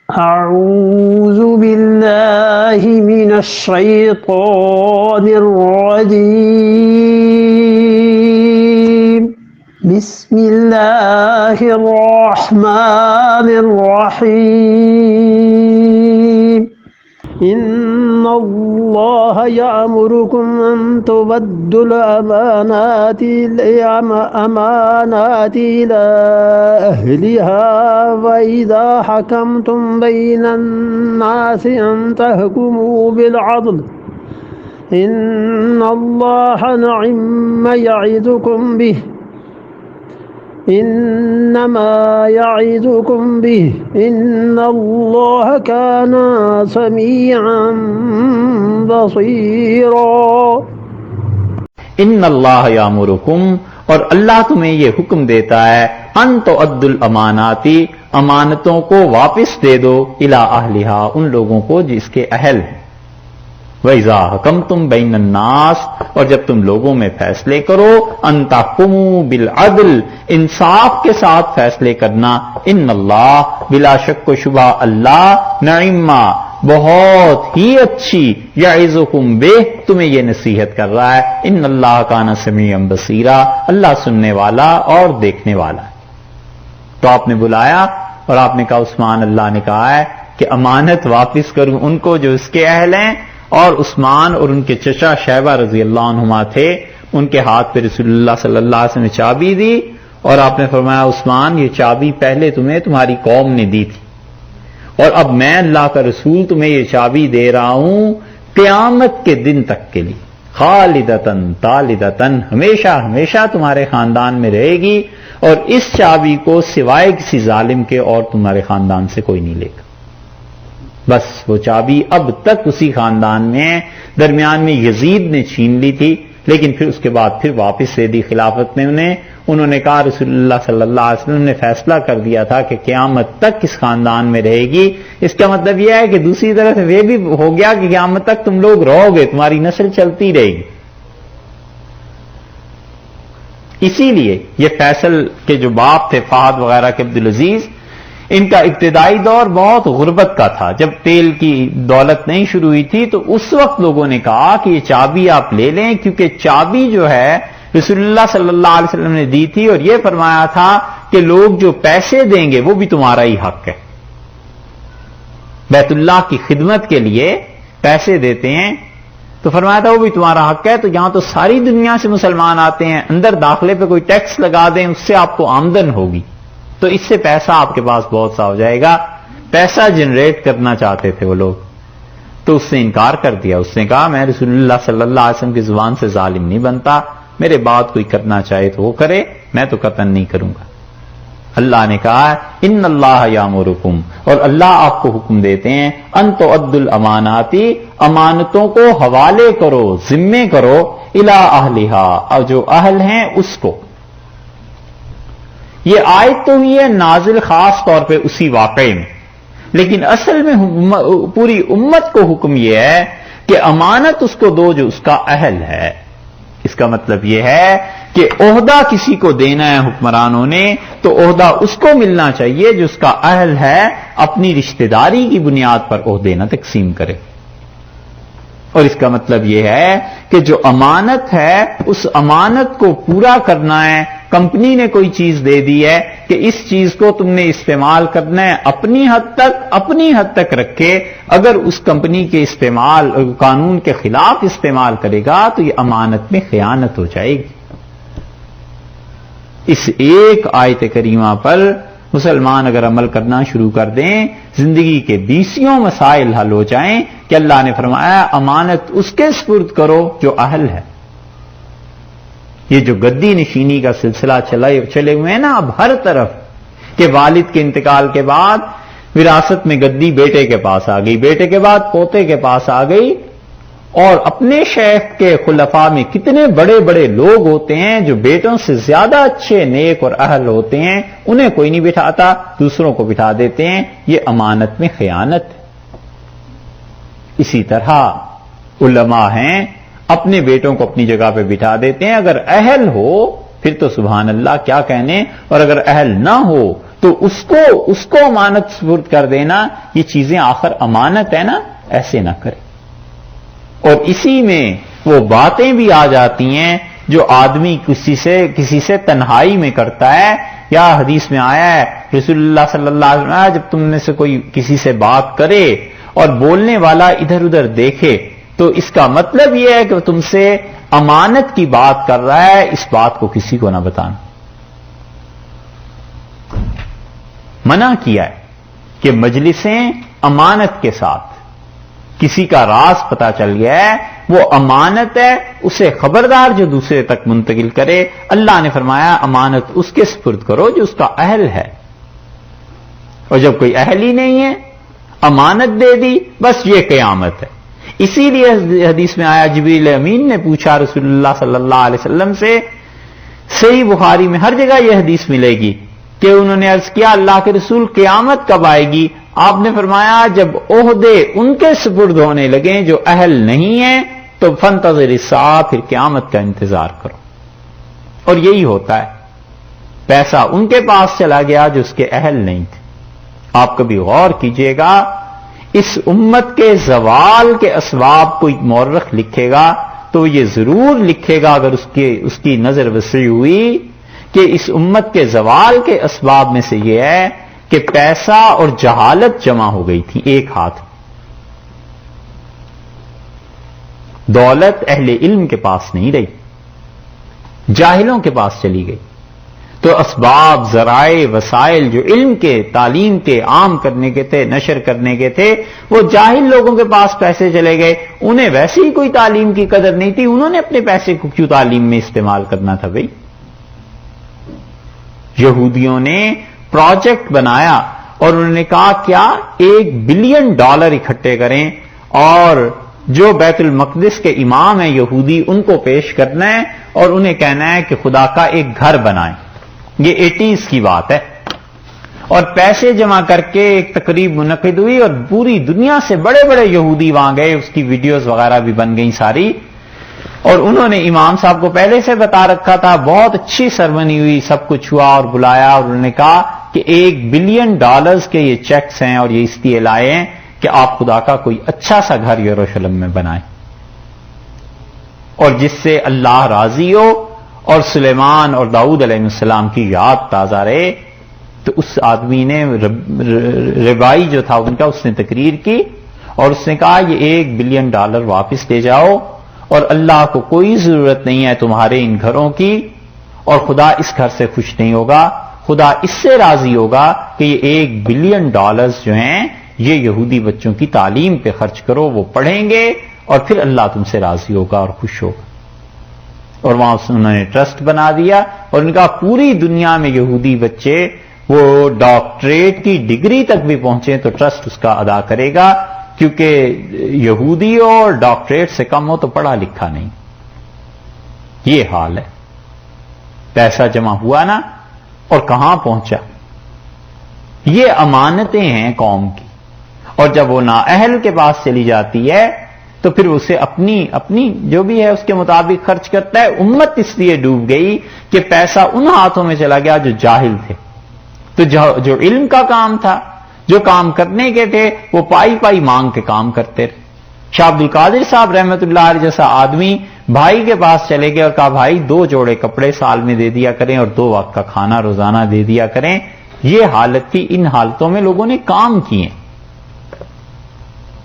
أعوذ بالله من الشيطان الرجيم بسم الله الرحمن الرحيم إن الله يأمركم أن تؤدوا الأمانات إلى أهلها وإذا حكمتم بين الناس أن تحكموا بالعدل إن الله نعم يعظكم به إنما يعظكم به إن الله كان سميعا بصيرا ان اللہ یامرکم، اور اللہ تمہیں یہ حکم دیتا ہے ان تؤدوا الاماناتی، امانتوں کو واپس دے دو الی اہلہا، ان لوگوں کو جس کے اہل ہیں، وَإِذَا حَكَمْتُمْ بَيْنَ النَّاسِ، اور جب تم لوگوں میں فیصلے کرو، ان تحکموا بالعدل، انصاف کے ساتھ فیصلے کرنا، ان اللہ، بلا شک و شبہ اللہ، نعمہ، بہت ہی اچھی، یعظکم بہ، تمہیں یہ نصیحت کر رہا ہے، ان اللہ کان سمیعا بصیرا، اللہ سننے والا اور دیکھنے والا ہے۔ تو آپ نے بلایا اور آپ نے کہا عثمان، اللہ نے کہا ہے کہ امانت واپس کروں ان کو جو اس کے اہل ہیں، اور عثمان اور ان کے چچا شیبہ رضی اللہ عنہما تھے، ان کے ہاتھ پہ رسول اللہ صلی اللہ علیہ وسلم نے چابی دی، اور آپ نے فرمایا عثمان یہ چابی پہلے تمہیں تمہاری قوم نے دی تھی، اور اب میں اللہ کا رسول تمہیں یہ چابی دے رہا ہوں قیامت کے دن تک کے لیے، خالدتن طالدتن، ہمیشہ ہمیشہ تمہارے خاندان میں رہے گی، اور اس چابی کو سوائے کسی ظالم کے اور تمہارے خاندان سے کوئی نہیں لے گا۔ بس وہ چابی اب تک اسی خاندان میں ہے، درمیان میں یزید نے چھین لی تھی، لیکن پھر اس کے بعد پھر واپس دے دی خلافت نے انہوں نے کہا رسول اللہ صلی اللہ علیہ وسلم نے فیصلہ کر دیا تھا کہ قیامت تک اس خاندان میں رہے گی، اس کا مطلب یہ ہے کہ دوسری طرف یہ بھی ہو گیا کہ قیامت تک تم لوگ رہو گے، تمہاری نسل چلتی رہے گی۔ اسی لیے یہ فیصل کے جو باپ تھے فہد وغیرہ کے عبدالعزیز، ان کا ابتدائی دور بہت غربت کا تھا، جب تیل کی دولت نہیں شروع ہوئی تھی، تو اس وقت لوگوں نے کہا کہ یہ چابی آپ لے لیں، کیونکہ چابی جو ہے رسول اللہ صلی اللہ علیہ وسلم نے دی تھی، اور یہ فرمایا تھا کہ لوگ جو پیسے دیں گے وہ بھی تمہارا ہی حق ہے، بیت اللہ کی خدمت کے لیے پیسے دیتے ہیں تو فرمایا تھا وہ بھی تمہارا حق ہے۔ تو یہاں تو ساری دنیا سے مسلمان آتے ہیں، اندر داخلے پہ کوئی ٹیکس لگا دیں، اس سے آپ کو آمدن ہوگی، تو اس سے پیسہ آپ کے پاس بہت سا ہو جائے گا، پیسہ جنریٹ کرنا چاہتے تھے وہ لوگ، تو اس نے انکار کر دیا، اس نے کہا میں رسول اللہ صلی اللہ علیہ وسلم کی زبان سے ظالم نہیں بنتا، میرے بعد کوئی کرنا چاہے تو وہ کرے، میں تو قطعاً نہیں کروں گا۔ اللہ نے کہا ان اللہ یامرکم، اور اللہ آپ کو حکم دیتے ہیں ان تؤدوا الاماناتی، امانتوں کو حوالے کرو، ذمے کرو، الی اہلہا، اور جو اہل ہیں اس کو۔ یہ آیت تو ہوئی ہے نازل خاص طور پہ اسی واقعے میں، لیکن اصل میں پوری امت کو حکم یہ ہے کہ امانت اس کو دو جو اس کا اہل ہے۔ اس کا مطلب یہ ہے کہ عہدہ کسی کو دینا ہے حکمرانوں نے تو عہدہ اس کو ملنا چاہیے جو اس کا اہل ہے، اپنی رشتہ داری کی بنیاد پر عہدے نہ تقسیم کرے۔ اور اس کا مطلب یہ ہے کہ جو امانت ہے اس امانت کو پورا کرنا ہے۔ کمپنی نے کوئی چیز دے دی ہے کہ اس چیز کو تم نے استعمال کرنا ہے، اپنی حد تک رکھے، اگر اس کمپنی کے استعمال قانون کے خلاف استعمال کرے گا تو یہ امانت میں خیانت ہو جائے گی۔ اس ایک آیت کریمہ پر مسلمان اگر عمل کرنا شروع کر دیں، زندگی کے 20 مسائل حل ہو جائیں کہ اللہ نے فرمایا امانت اس کے سپرد کرو جو اہل ہے۔ یہ جو گدی نشینی کا سلسلہ چلے ہوئے ہیں نا اب ہر طرف، کہ والد کے انتقال کے بعد وراثت میں گدی بیٹے کے پاس آ گئی، بیٹے کے بعد پوتے کے پاس آ گئی، اور اپنے شیخ کے خلفاء میں کتنے بڑے بڑے لوگ ہوتے ہیں جو بیٹوں سے زیادہ اچھے نیک اور اہل ہوتے ہیں، انہیں کوئی نہیں بٹھاتا، دوسروں کو بٹھا دیتے ہیں، یہ امانت میں خیانت ہے۔ اسی طرح علماء ہیں اپنے بیٹوں کو اپنی جگہ پہ بٹھا دیتے ہیں، اگر اہل ہو پھر تو سبحان اللہ کیا کہنے، اور اگر اہل نہ ہو تو اس کو امانت سپرد کر دینا، یہ چیزیں آخر امانت ہے نا، ایسے نہ کرے۔ اور اسی میں وہ باتیں بھی آ جاتی ہیں جو آدمی کسی سے تنہائی میں کرتا ہے، یا حدیث میں آیا ہے رسول اللہ صلی اللہ علیہ وسلم جب تم میں سے کوئی کسی سے بات کرے اور بولنے والا ادھر ادھر دیکھے تو اس کا مطلب یہ ہے کہ وہ تم سے امانت کی بات کر رہا ہے، اس بات کو کسی کو نہ بتانا۔ منع کیا ہے کہ مجلسیں امانت کے ساتھ، کسی کا راز پتا چل گیا ہے وہ امانت ہے، اسے خبردار جو دوسرے تک منتقل کرے۔ اللہ نے فرمایا امانت اس کے سپرد کرو جو اس کا اہل ہے، اور جب کوئی اہل ہی نہیں ہے امانت دے دی، بس یہ قیامت ہے۔ اسی لیے حدیث میں آیا جبریل امین نے پوچھا رسول اللہ صلی اللہ علیہ وسلم سے، صحیح بخاری میں ہر جگہ یہ حدیث ملے گی کہ انہوں نے عرض کیا اللہ کے رسول قیامت کب آئے گی؟ آپ نے فرمایا جب عہدے ان کے سپرد ہونے لگیں جو اہل نہیں ہیں تو فانتظر الساعہ، پھر قیامت کا انتظار کرو۔ اور یہی ہوتا ہے، پیسہ ان کے پاس چلا گیا جو اس کے اہل نہیں تھے۔ آپ کبھی غور کیجئے گا، اس امت کے زوال کے اسباب کوئی مورخ لکھے گا تو یہ ضرور لکھے گا، اگر اس کی نظر وسیع ہوئی، کہ اس امت کے زوال کے اسباب میں سے یہ ہے کہ پیسہ اور جہالت جمع ہو گئی تھی ایک ہاتھ میں۔ دولت اہل علم کے پاس نہیں رہی، جاہلوں کے پاس چلی گئی۔ تو اسباب، ذرائع، وسائل جو علم کے، تعلیم کے عام کرنے کے تھے، نشر کرنے کے تھے، وہ جاہل لوگوں کے پاس پیسے چلے گئے۔ انہیں ویسے ہی کوئی تعلیم کی قدر نہیں تھی، انہوں نے اپنے پیسے کو کیوں تعلیم میں استعمال کرنا تھا بھائی؟ یہودیوں نے پروجیکٹ بنایا اور انہوں نے کہا کیا $1 بلین اکٹھے کریں اور جو بیت المقدس کے امام ہیں یہودی ان کو پیش کرنا ہے اور انہیں کہنا ہے کہ خدا کا ایک گھر بنائیں۔ یہ 80s کی بات ہے، اور پیسے جمع کر کے ایک تقریب منعقد ہوئی اور پوری دنیا سے بڑے بڑے یہودی وہاں گئے، اس کی ویڈیوز وغیرہ بھی بن گئی ساری، اور انہوں نے امام صاحب کو پہلے سے بتا رکھا تھا، بہت اچھی سرمنی ہوئی، سب کچھ ہوا اور بلایا، اور انہوں نے کہا کہ $1 بلین کے یہ چیکس ہیں اور یہ اس لیے لائے ہیں کہ آپ خدا کا کوئی اچھا سا گھر یروشلم میں بنائیں اور جس سے اللہ راضی ہو اور سلیمان اور داؤد علیہ السلام کی یاد تازہ رہے۔ تو اس آدمی نے ربائی جو تھا ان کا، اس نے تقریر کی اور اس نے کہا یہ $1 بلین واپس لے جاؤ، اور اللہ کو کوئی ضرورت نہیں ہے تمہارے ان گھروں کی، اور خدا اس گھر سے خوش نہیں ہوگا، خدا اس سے راضی ہوگا کہ یہ $1 بلین جو ہیں یہ یہودی بچوں کی تعلیم پہ خرچ کرو، وہ پڑھیں گے اور پھر اللہ تم سے راضی ہوگا اور خوش ہوگا۔ اور وہاں انہوں نے ٹرسٹ بنا دیا اور ان کا پوری دنیا میں یہودی بچے وہ ڈاکٹریٹ کی ڈگری تک بھی پہنچے تو ٹرسٹ اس کا ادا کرے گا، کیونکہ یہودی اور ڈاکٹریٹ سے کم ہو تو پڑھا لکھا نہیں۔ یہ حال ہے، پیسہ جمع ہوا نا، اور کہاں پہنچا؟ یہ امانتیں ہیں قوم کی، اور جب وہ نااہل کے پاس چلی جاتی ہے تو پھر اسے اپنی جو بھی ہے اس کے مطابق خرچ کرتا ہے۔ امت اس لیے ڈوب گئی کہ پیسہ ان ہاتھوں میں چلا گیا جو جاہل تھے، تو جو علم کا کام تھا، جو کام کرنے کے تھے، وہ پائی مانگ کے کام کرتے رہے۔ شاہ عبد القادر صاحب رحمت اللہ علیہ جیسا آدمی بھائی کے پاس چلے گئے اور کہا بھائی 2 جوڑے کپڑے سال میں دے دیا کریں اور 2 وقت کا کھانا روزانہ دے دیا کریں۔ یہ حالت تھی، ان حالتوں میں لوگوں نے کام کیے۔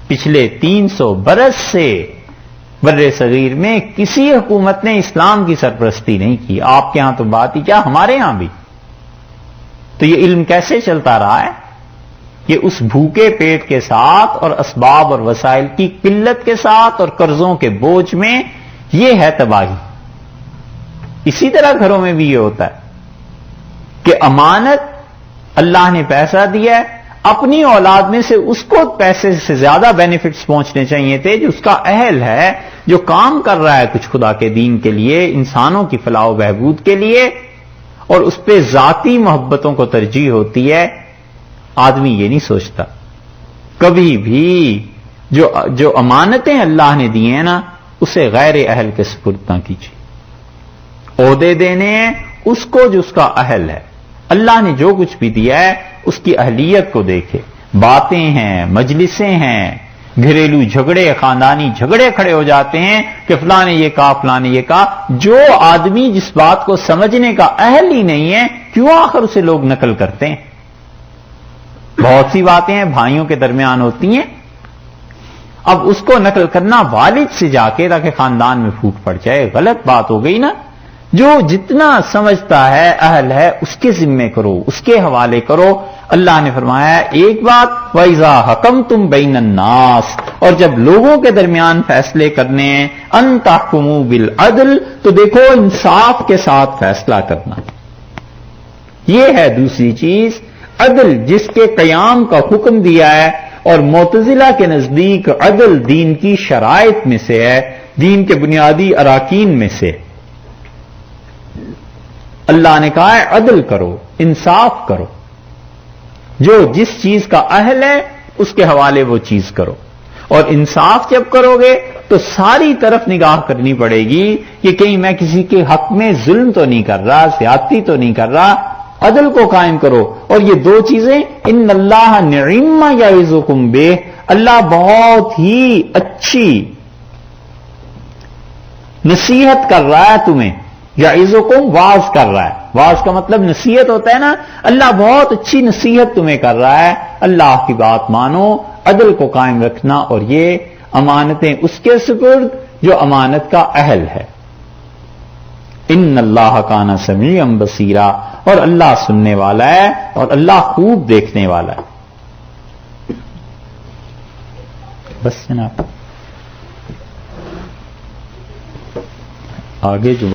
پچھلے 300 برس سے بر صغیر میں کسی حکومت نے اسلام کی سرپرستی نہیں کی، آپ کے ہاں تو بات ہی کیا، ہمارے ہاں بھی۔ تو یہ علم کیسے چلتا رہا ہے؟ یہ اس بھوکے پیٹ کے ساتھ اور اسباب اور وسائل کی قلت کے ساتھ اور قرضوں کے بوجھ میں، یہ ہے تباہی۔ اسی طرح گھروں میں بھی یہ ہوتا ہے کہ امانت، اللہ نے پیسہ دیا ہے، اپنی اولاد میں سے اس کو پیسے سے زیادہ بینیفٹس پہنچنے چاہیے تھے جو اس کا اہل ہے، جو کام کر رہا ہے کچھ خدا کے دین کے لیے، انسانوں کی فلاح و بہبود کے لیے، اور اس پہ ذاتی محبتوں کو ترجیح ہوتی ہے۔ آدمی یہ نہیں سوچتا کبھی بھی جو امانتیں اللہ نے دی ہیں نا، اسے غیر اہل کے سپرد نہ کیجیے۔ عہدے دینے ہیں اس کو جو اس کا اہل ہے۔ اللہ نے جو کچھ بھی دیا ہے اس کی اہلیت کو دیکھے. باتیں ہیں، مجلسیں ہیں، گھریلو جھگڑے، خاندانی جھگڑے کھڑے ہو جاتے ہیں کہ فلاں نے یہ کہا، فلاں نے یہ کہا. جو آدمی جس بات کو سمجھنے کا اہل ہی نہیں ہے، کیوں آخر اسے لوگ نقل کرتے ہیں؟ بہت سی باتیں ہیں بھائیوں کے درمیان ہوتی ہیں، اب اس کو نقل کرنا والد سے جا کے تاکہ خاندان میں پھوٹ پڑ جائے، غلط بات ہو گئی نا. جو جتنا سمجھتا ہے، اہل ہے، اس کے ذمے کرو، اس کے حوالے کرو. اللہ نے فرمایا ایک بات، وَإِذَا حَكَمْتُمْ بَيْنَ النَّاسِ، اور جب لوگوں کے درمیان فیصلے کرنے ہیں، أَن تَحْكُمُوا بِالْعَدْلِ، تو دیکھو انصاف کے ساتھ فیصلہ کرنا. یہ ہے دوسری چیز، عدل جس کے قیام کا حکم دیا ہے. اور معتزلہ کے نزدیک عدل دین کی شرائط میں سے ہے، دین کے بنیادی اراکین میں سے. اللہ نے کہا ہے عدل کرو، انصاف کرو، جو جس چیز کا اہل ہے اس کے حوالے وہ چیز کرو. اور انصاف جب کرو گے تو ساری طرف نگاہ کرنی پڑے گی کہ کہیں میں کسی کے حق میں ظلم تو نہیں کر رہا، زیادتی تو نہیں کر رہا. عدل کو قائم کرو. اور یہ دو چیزیں، ان اللہ نعم یعظکم بہ، اللہ بہت ہی اچھی نصیحت کر رہا ہے تمہیں. یعظکم واز کر رہا ہے، واز کا مطلب نصیحت ہوتا ہے نا. اللہ بہت اچھی نصیحت تمہیں کر رہا ہے، اللہ کی بات مانو، عدل کو قائم رکھنا. اور یہ امانتیں اس کے سپرد جو امانت کا اہل ہے. ان اللہ کان سمیعا بصیرا، اور اللہ سننے والا ہے اور اللہ خوب دیکھنے والا ہے. بس جناب آگے جو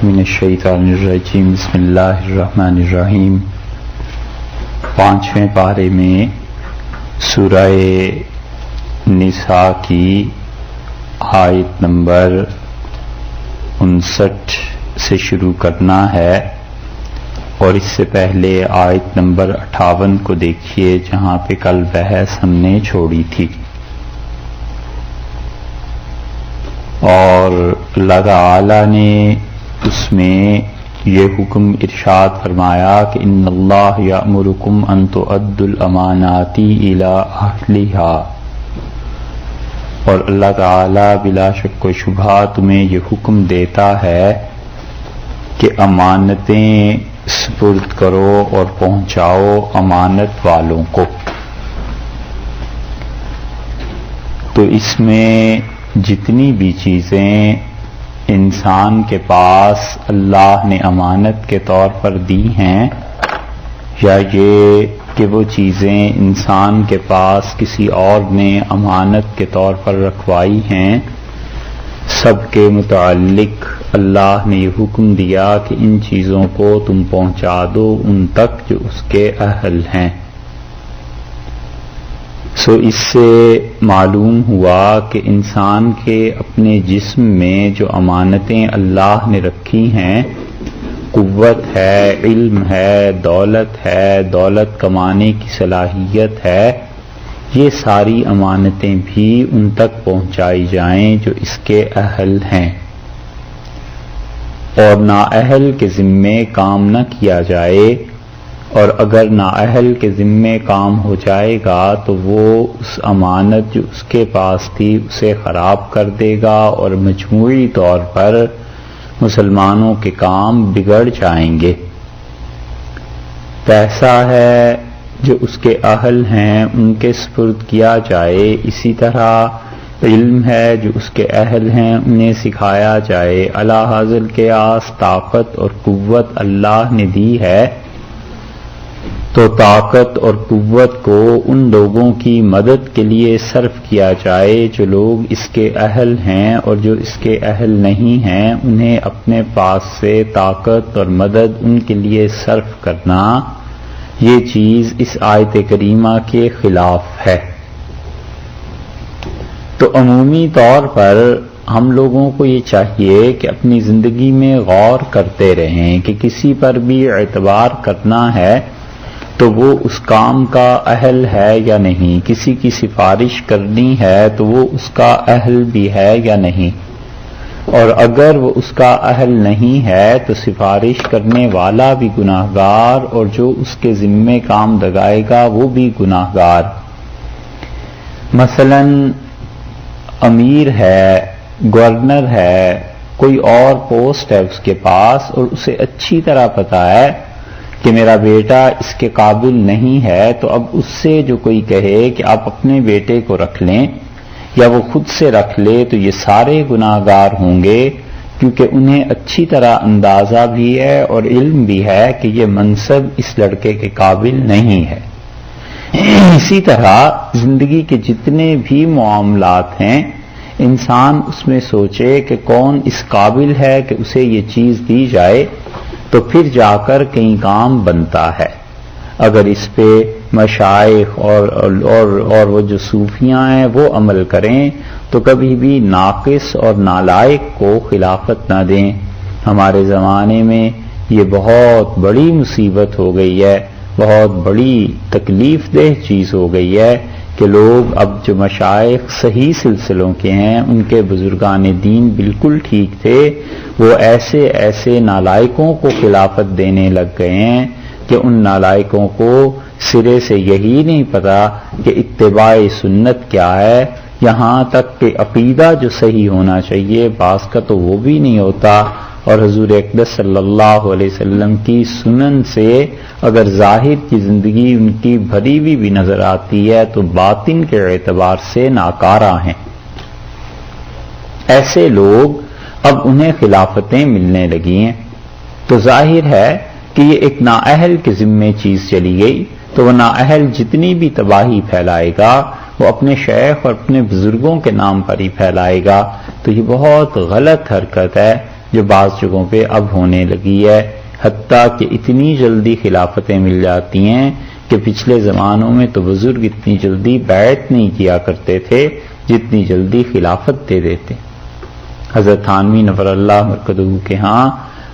من الشیطان الرجیم، بسم اللہ الرحمن الرحیم، 5ویں پارے میں سورہ نساء کی آیت نمبر 59 سے شروع کرنا ہے. اور اس سے پہلے آیت نمبر 58 کو دیکھیے جہاں پہ کل بحث ہم نے چھوڑی تھی. اور اللہ تعالی نے اس میں یہ حکم ارشاد فرمایا کہ ان اللہ یأمرکم ان تؤدوا الامانات الی اہلھا، اور اللہ تعالی بلا شک و شبہ تمہیں یہ حکم دیتا ہے کہ امانتیں سپرد کرو اور پہنچاؤ امانت والوں کو. تو اس میں جتنی بھی چیزیں انسان کے پاس اللہ نے امانت کے طور پر دی ہیں، یا یہ کہ وہ چیزیں انسان کے پاس کسی اور نے امانت کے طور پر رکھوائی ہیں، سب کے متعلق اللہ نے یہ حکم دیا کہ ان چیزوں کو تم پہنچا دو ان تک جو اس کے اہل ہیں. سو اس سے معلوم ہوا کہ انسان کے اپنے جسم میں جو امانتیں اللہ نے رکھی ہیں، قوت ہے، علم ہے، دولت کمانے کی صلاحیت ہے، یہ ساری امانتیں بھی ان تک پہنچائی جائیں جو اس کے اہل ہیں. اور نااہل کے ذمے کام نہ کیا جائے. اور اگر نااہل کے ذمے کام ہو جائے گا تو وہ اس امانت جو اس کے پاس تھی اسے خراب کر دے گا، اور مجموعی طور پر مسلمانوں کے کام بگڑ جائیں گے. پیسہ ہے جو اس کے اہل ہیں ان کے سپرد کیا جائے، اسی طرح علم ہے جو اس کے اہل ہیں انہیں سکھایا جائے. اعلیٰ حاصل کے آس طاقت اور قوت اللہ نے دی ہے، تو طاقت اور قوت کو ان لوگوں کی مدد کے لیے صرف کیا جائے جو لوگ اس کے اہل ہیں، اور جو اس کے اہل نہیں ہیں انہیں اپنے پاس سے طاقت اور مدد ان کے لیے صرف کرنا، یہ چیز اس آیت کریمہ کے خلاف ہے. تو عمومی طور پر ہم لوگوں کو یہ چاہیے کہ اپنی زندگی میں غور کرتے رہیں کہ کسی پر بھی اعتبار کرنا ہے تو وہ اس کام کا اہل ہے یا نہیں، کسی کی سفارش کرنی ہے تو وہ اس کا اہل بھی ہے یا نہیں. اور اگر وہ اس کا اہل نہیں ہے تو سفارش کرنے والا بھی گناہگار اور جو اس کے ذمے کام لگائے گا وہ بھی گناہگار۔ مثلا امیر ہے، گورنر ہے، کوئی اور پوسٹ ہے اس کے پاس، اور اسے اچھی طرح پتا ہے کہ میرا بیٹا اس کے قابل نہیں ہے، تو اب اس سے جو کوئی کہے کہ آپ اپنے بیٹے کو رکھ لیں یا وہ خود سے رکھ لے تو یہ سارے گناہگار ہوں گے، کیونکہ انہیں اچھی طرح اندازہ بھی ہے اور علم بھی ہے کہ یہ منصب اس لڑکے کے قابل نہیں ہے۔ اسی طرح زندگی کے جتنے بھی معاملات ہیں، انسان اس میں سوچے کہ کون اس قابل ہے کہ اسے یہ چیز دی جائے، تو پھر جا کر کہیں کام بنتا ہے۔ اگر اس پہ مشائخ اور وہ جو صوفیاں ہیں وہ عمل کریں تو کبھی بھی ناقص اور نالائق کو خلافت نہ دیں۔ ہمارے زمانے میں یہ بہت بڑی مصیبت ہو گئی ہے، بہت بڑی تکلیف دہ چیز ہو گئی ہے کہ لوگ اب جو مشائخ صحیح سلسلوں کے ہیں، ان کے بزرگان دین بالکل ٹھیک تھے، وہ ایسے نالائقوں کو خلافت دینے لگ گئے ہیں کہ ان نالائقوں کو سرے سے یہی نہیں پتا کہ اتباع سنت کیا ہے، یہاں تک کہ عقیدہ جو صحیح ہونا چاہیے بعض کا تو وہ بھی نہیں ہوتا، اور حضور اقدس صلی اللہ علیہ وسلم کی سنن سے اگر ظاہر کی زندگی ان کی بھری ہوئی بھی نظر آتی ہے تو باطن کے اعتبار سے ناکارہ ہیں۔ ایسے لوگ اب انہیں خلافتیں ملنے لگی ہیں، تو ظاہر ہے کہ یہ ایک نااہل کے ذمے چیز چلی گئی، تو وہ نااہل جتنی بھی تباہی پھیلائے گا وہ اپنے شیخ اور اپنے بزرگوں کے نام پر ہی پھیلائے گا۔ تو یہ بہت غلط حرکت ہے جو بعض جگہوں پہ اب ہونے لگی ہے، حتیٰ کہ اتنی جلدی خلافتیں مل جاتی ہیں کہ پچھلے زمانوں میں تو بزرگ اتنی جلدی بیعت نہیں کیا کرتے تھے جتنی جلدی خلافت دے دیتے۔ حضرت تھانوی نور اللہ مرکزہ کے ہاں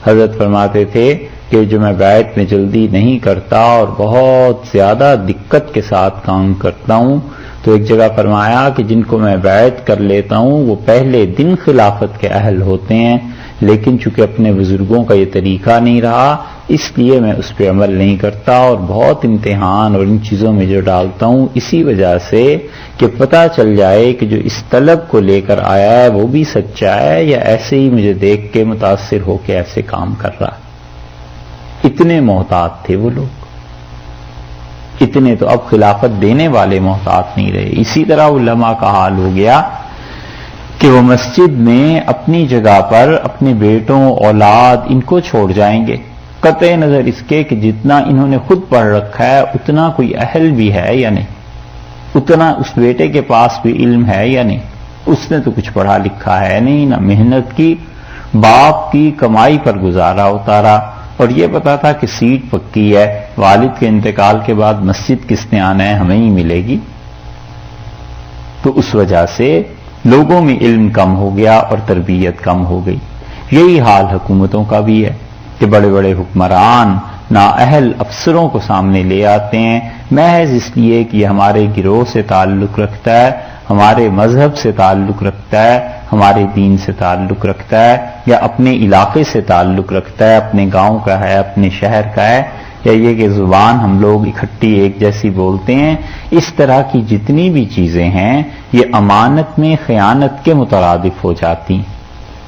حضرت فرماتے تھے کہ جو میں بیعت میں جلدی نہیں کرتا اور بہت زیادہ دقت کے ساتھ کام کرتا ہوں، تو ایک جگہ فرمایا کہ جن کو میں بیعت کر لیتا ہوں وہ پہلے دن خلافت کے اہل ہوتے ہیں، لیکن چونکہ اپنے بزرگوں کا یہ طریقہ نہیں رہا اس لیے میں اس پہ عمل نہیں کرتا، اور بہت امتحان اور ان چیزوں میں جو ڈالتا ہوں اسی وجہ سے کہ پتہ چل جائے کہ جو اس طلب کو لے کر آیا ہے وہ بھی سچا ہے یا ایسے ہی مجھے دیکھ کے متاثر ہو کے ایسے کام کر رہا ہے۔ اتنے محتاط تھے وہ لوگ، اتنے تو اب خلافت دینے والے محتاط نہیں رہے۔ اسی طرح علماء کا حال ہو گیا کہ وہ مسجد میں اپنی جگہ پر اپنے بیٹوں اولاد ان کو چھوڑ جائیں گے، قطع نظر اس کے کہ جتنا انہوں نے خود پڑھ رکھا ہے اتنا کوئی اہل بھی ہے یا نہیں، اتنا اس بیٹے کے پاس بھی علم ہے یا نہیں، اس نے تو کچھ پڑھا لکھا ہے نہیں، نہ محنت کی، باپ کی کمائی پر گزارا اتارا، اور یہ پتا تھا کہ سیٹ پکی ہے، والد کے انتقال کے بعد مسجد کس نے آنا ہے، ہمیں ہی ملے گی۔ تو اس وجہ سے لوگوں میں علم کم ہو گیا اور تربیت کم ہو گئی۔ یہی حال حکومتوں کا بھی ہے کہ بڑے بڑے حکمران نااہل افسروں کو سامنے لے آتے ہیں محض اس لیے کہ یہ ہمارے گروہ سے تعلق رکھتا ہے، ہمارے مذہب سے تعلق رکھتا ہے، ہمارے دین سے تعلق رکھتا ہے، یا اپنے علاقے سے تعلق رکھتا ہے، اپنے گاؤں کا ہے، اپنے شہر کا ہے، یا یہ کہ زبان ہم لوگ اکٹھی ایک جیسی بولتے ہیں۔ اس طرح کی جتنی بھی چیزیں ہیں یہ امانت میں خیانت کے مترادف ہو جاتی ہیں۔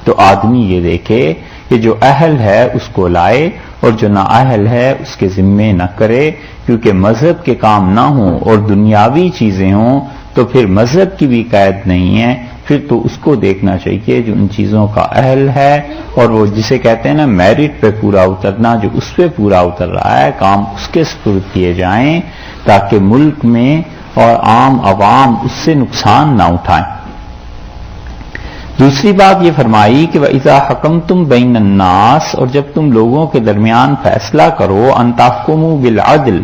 تو آدمی یہ دیکھے کہ جو اہل ہے اس کو لائے اور جو نااہل ہے اس کے ذمے نہ کرے، کیونکہ مذہب کے کام نہ ہوں اور دنیاوی چیزیں ہوں تو پھر مذہب کی بھی قید نہیں ہے، پھر تو اس کو دیکھنا چاہیے جو ان چیزوں کا اہل ہے، اور وہ جسے کہتے ہیں نا میرٹ پہ پورا اترنا، جو اس پہ پورا اتر رہا ہے کام اس کے سپرد کیے جائیں تاکہ ملک میں اور عام عوام اس سے نقصان نہ اٹھائیں۔ دوسری بات یہ فرمائی کہ وَإِذَا حَكَمْتُمْ بَيْنَ النَّاسِ، اور جب تم لوگوں کے درمیان فیصلہ کرو، أَن تَحْكُمُوا بِالْعَدْلِ،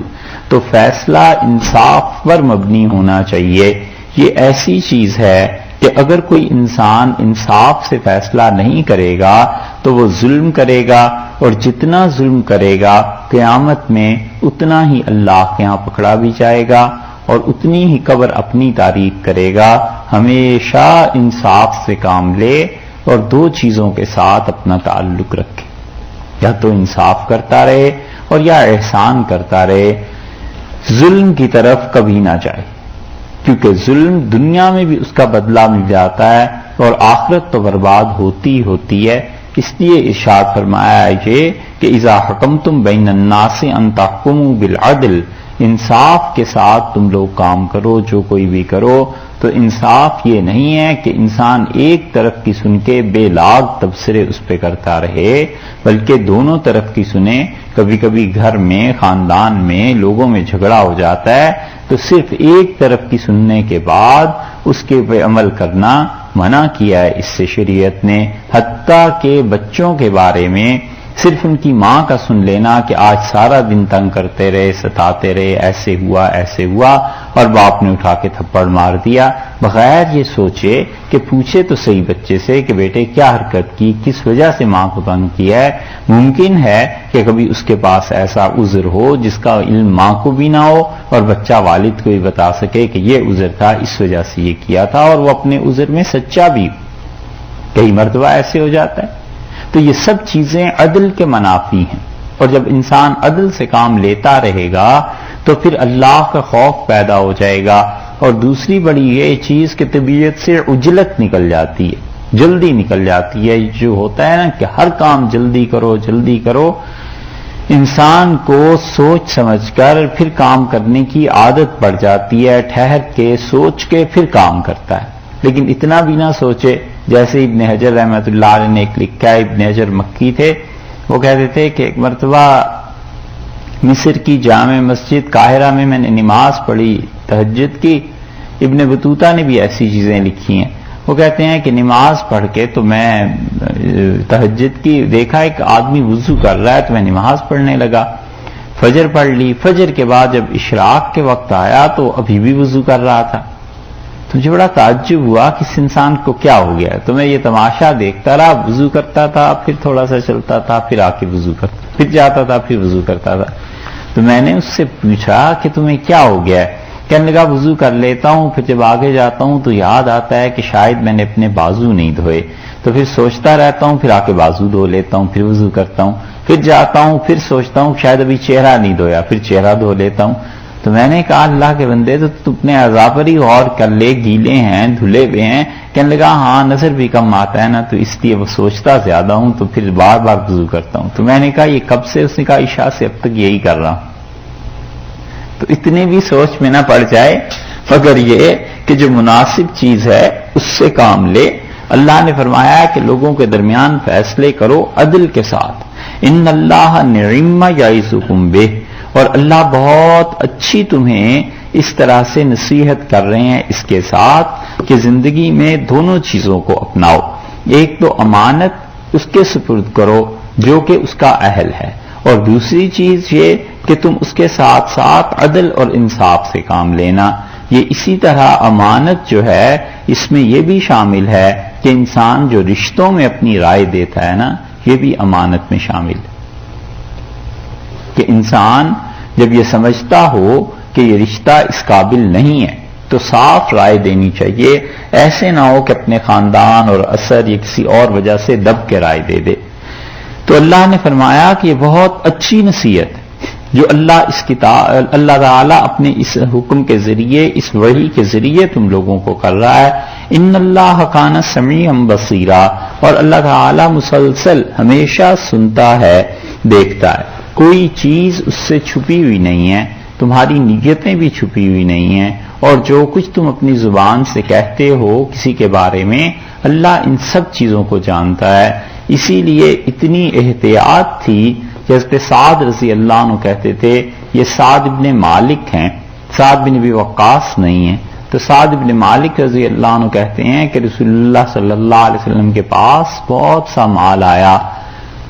تو فیصلہ انصاف پر مبنی ہونا چاہیے۔ یہ ایسی چیز ہے کہ اگر کوئی انسان انصاف سے فیصلہ نہیں کرے گا تو وہ ظلم کرے گا، اور جتنا ظلم کرے گا قیامت میں اتنا ہی اللہ کے ہاں پکڑا بھی جائے گا اور اتنی ہی قبر اپنی تعریف کرے گا۔ ہمیشہ انصاف سے کام لے، اور دو چیزوں کے ساتھ اپنا تعلق رکھے، یا تو انصاف کرتا رہے اور یا احسان کرتا رہے، ظلم کی طرف کبھی نہ جائے، کیونکہ ظلم دنیا میں بھی اس کا بدلہ مل جاتا ہے اور آخرت تو برباد ہوتی ہوتی ہے۔ اس لیے ارشاد فرمایا ہے یہ کہ اذا حکمتم بین الناس ان تحکموا بالعدل، انصاف کے ساتھ تم لوگ کام کرو، جو کوئی بھی کرو تو انصاف یہ نہیں ہے کہ انسان ایک طرف کی سن کے بے لاگ تبصرے اس پہ کرتا رہے، بلکہ دونوں طرف کی سنیں۔ کبھی کبھی گھر میں، خاندان میں، لوگوں میں جھگڑا ہو جاتا ہے تو صرف ایک طرف کی سننے کے بعد اس کے پہ عمل کرنا منع کیا ہے اس سے شریعت نے، حتیٰ کہ بچوں کے بارے میں صرف ان کی ماں کا سن لینا کہ آج سارا دن تنگ کرتے رہے، ستاتے رہے، ایسے ہوا اور باپ نے اٹھا کے تھپڑ مار دیا، بغیر یہ سوچے کہ پوچھے تو صحیح بچے سے کہ بیٹے کیا حرکت کی، کس وجہ سے ماں کو تنگ کیا ہے۔ ممکن ہے کہ کبھی اس کے پاس ایسا عذر ہو جس کا علم ماں کو بھی نہ ہو اور بچہ والد کو بھی بتا سکے کہ یہ عذر تھا، اس وجہ سے یہ کیا تھا، اور وہ اپنے عذر میں سچا بھی ہو۔ کئی مرتبہ ایسے ہو جاتا ہے۔ تو یہ سب چیزیں عدل کے منافی ہیں، اور جب انسان عدل سے کام لیتا رہے گا تو پھر اللہ کا خوف پیدا ہو جائے گا۔ اور دوسری بڑی یہ چیز کہ طبیعت سے عجلت نکل جاتی ہے، جلدی نکل جاتی ہے۔ جو ہوتا ہے نا کہ ہر کام جلدی کرو، انسان کو سوچ سمجھ کر پھر کام کرنے کی عادت پڑ جاتی ہے، ٹھہر کے سوچ کے پھر کام کرتا ہے، لیکن اتنا بھی نہ سوچے۔ جیسے ابن حجر رحمۃ اللہ علیہ نے ایک لکھا ہے، ابن حجر مکی تھے، وہ کہتے تھے کہ ایک مرتبہ مصر کی جامع مسجد قاہرہ میں میں نے نماز پڑھی تہجد کی۔ ابن بطوطہ نے بھی ایسی چیزیں لکھی ہیں، وہ کہتے ہیں کہ نماز پڑھ کے تو میں تہجد کی دیکھا ایک آدمی وضو کر رہا ہے تو میں نماز پڑھنے لگا، فجر پڑھ لی۔ فجر کے بعد جب اشراق کے وقت آیا تو ابھی بھی وضو کر رہا تھا۔ تو مجھے بڑا تعجب ہوا کہ اس انسان کو کیا ہو گیا، تو میں یہ تماشا دیکھتا رہا، وضو کرتا تھا، پھر تھوڑا سا چلتا تھا، پھر آ کے وضو کرتا، پھر جاتا تھا، پھر وضو کرتا تھا۔ تو میں نے اس سے پوچھا کہ تمہیں کیا ہو گیا ہے؟ کہنے لگا وضو کر لیتا ہوں، پھر جب آگے جاتا ہوں تو یاد آتا ہے کہ شاید میں نے اپنے بازو نہیں دھوئے، تو پھر سوچتا رہتا ہوں، پھر آ کے بازو دھو لیتا ہوں، پھر وضو کرتا ہوں، پھر جاتا ہوں، پھر سوچتا ہوں شاید ابھی چہرہ نہیں دھویا، پھر چہرہ دھو لیتا ہوں۔ تو میں نے کہا اللہ کے بندے تو اپنے اعضاء پر ہی غور کر لے، گیلے ہیں، دھلے ہوئے ہیں۔ کہنے لگا ہاں نظر بھی کم آتا ہے نا، تو اس لیے وہ سوچتا زیادہ ہوں تو پھر بار بار وضو کرتا ہوں۔ تو میں نے کہا یہ کب سے؟ اس نے کہا عشاء سے اب تک یہی کر رہا ہوں۔ تو اتنے بھی سوچ میں نہ پڑ جائے، مگر یہ کہ جو مناسب چیز ہے اس سے کام لے۔ اللہ نے فرمایا کہ لوگوں کے درمیان فیصلے کرو عدل کے ساتھ۔ ان اللہ نعم یعظکم بہ، اور اللہ بہت اچھی تمہیں اس طرح سے نصیحت کر رہے ہیں اس کے ساتھ کہ زندگی میں دونوں چیزوں کو اپناؤ۔ ایک تو امانت اس کے سپرد کرو جو کہ اس کا اہل ہے، اور دوسری چیز یہ کہ تم اس کے ساتھ ساتھ عدل اور انصاف سے کام لینا۔ یہ اسی طرح امانت جو ہے اس میں یہ بھی شامل ہے کہ انسان جو رشتوں میں اپنی رائے دیتا ہے نا، یہ بھی امانت میں شامل ہے کہ انسان جب یہ سمجھتا ہو کہ یہ رشتہ اس قابل نہیں ہے تو صاف رائے دینی چاہیے، ایسے نہ ہو کہ اپنے خاندان اور اثر یا کسی اور وجہ سے دب کے رائے دے دے۔ تو اللہ نے فرمایا کہ یہ بہت اچھی نصیحت ہے جو اللہ تعالیٰ اپنے اس حکم کے ذریعے، اس وحی کے ذریعے تم لوگوں کو کر رہا ہے۔ ان اللہ کان سمیعا بصیرا، اور اللہ تعالیٰ مسلسل ہمیشہ سنتا ہے، دیکھتا ہے، کوئی چیز اس سے چھپی ہوئی نہیں ہے، تمہاری نیتیں بھی چھپی ہوئی نہیں ہیں، اور جو کچھ تم اپنی زبان سے کہتے ہو کسی کے بارے میں، اللہ ان سب چیزوں کو جانتا ہے۔ اسی لیے اتنی احتیاط تھی، جیسے سعد رضی اللہ عنہ کہتے تھے، یہ سعد ابن مالک ہیں، سعد بن ابی وقاص نہیں ہیں، تو سعد ابن مالک رضی اللہ عنہ کہتے ہیں کہ رسول اللہ صلی اللہ علیہ وسلم کے پاس بہت سا مال آیا،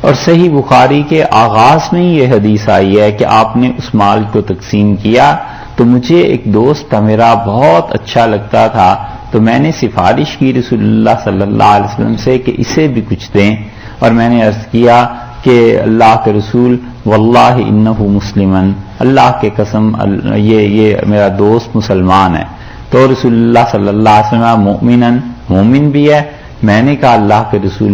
اور صحیح بخاری کے آغاز میں یہ حدیث آئی ہے کہ آپ نے اس مال کو تقسیم کیا، تو مجھے ایک دوست تھا میرا بہت اچھا لگتا تھا، تو میں نے سفارش کی رسول اللہ صلی اللہ علیہ وسلم سے کہ اسے بھی کچھ دیں، اور میں نے عرض کیا کہ اللہ کے رسول واللہ انہ مسلمن، اللہ کے قسم یہ میرا دوست مسلمان ہے۔ تو رسول اللہ صلی اللہ علیہ وسلم مومن بھی ہے، میں نے کہا اللہ کے رسول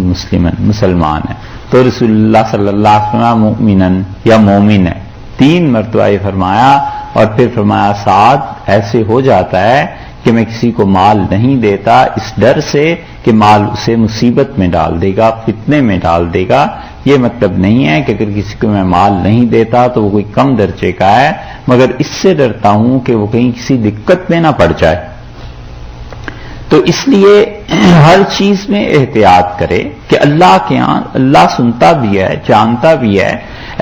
مسلمان ہے، تو رسول اللہ صلی اللہ علیہ وسلم مومنن یا مومن ہے، 3 مرتبہ یہ فرمایا، اور پھر فرمایا سعد ایسے ہو جاتا ہے کہ میں کسی کو مال نہیں دیتا اس ڈر سے کہ مال اسے مصیبت میں ڈال دے گا، فتنے میں ڈال دے گا۔ یہ مطلب نہیں ہے کہ اگر کسی کو میں مال نہیں دیتا تو وہ کوئی کم درجے کا ہے، مگر اس سے ڈرتا ہوں کہ وہ کہیں کسی دقت میں نہ پڑ جائے۔ تو اس لیے ہر چیز میں احتیاط کرے کہ اللہ کے ہاں اللہ سنتا بھی ہے، جانتا بھی ہے،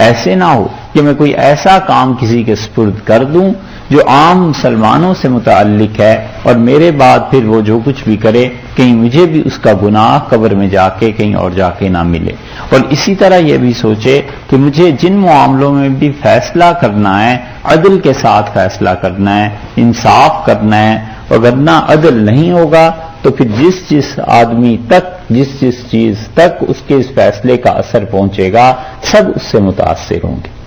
ایسے نہ ہو کہ میں کوئی ایسا کام کسی کے سپرد کر دوں جو عام مسلمانوں سے متعلق ہے، اور میرے بعد پھر وہ جو کچھ بھی کرے کہیں مجھے بھی اس کا گناہ قبر میں جا کے کہیں اور جا کے نہ ملے۔ اور اسی طرح یہ بھی سوچے کہ مجھے جن معاملوں میں بھی فیصلہ کرنا ہے عدل کے ساتھ فیصلہ کرنا ہے، انصاف کرنا ہے، اگر نہ عدل نہیں ہوگا تو پھر جس آدمی تک جس چیز تک اس کے اس فیصلے کا اثر پہنچے گا سب اس سے متاثر ہوں گے۔